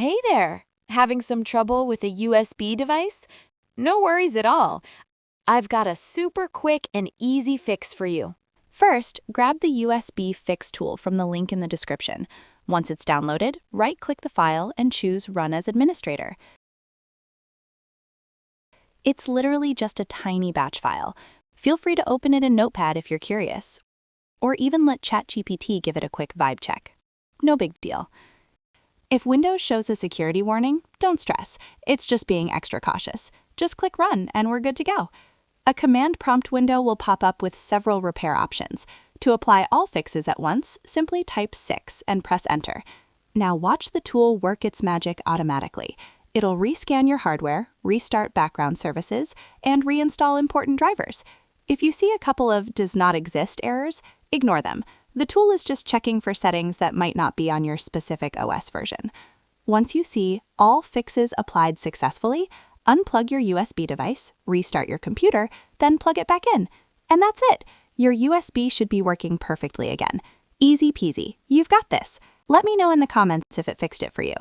Hey there! Having some trouble with a USB device? No worries at all. I've got a super quick and easy fix for you. First, grab the USB fix tool from the link in the description. Once it's downloaded, right-click the file and choose Run as Administrator. It's literally just a tiny batch file. Feel free to open it in Notepad if you're curious, or even let ChatGPT give it a quick vibe check. No big deal. If Windows shows a security warning, don't stress. It's just being extra cautious. Just click Run and we're good to go. A command prompt window will pop up with several repair options. To apply all fixes at once, simply type 6 and press Enter. Now watch the tool work its magic automatically. It'll rescan your hardware, restart background services, and reinstall important drivers. If you see a couple of does not exist errors, ignore them. The tool is just checking for settings that might not be on your specific OS version. Once you see all fixes applied successfully, unplug your USB device, restart your computer, then plug it back in. And that's it. Your USB should be working perfectly again. Easy peasy. You've got this. Let me know in the comments if it fixed it for you.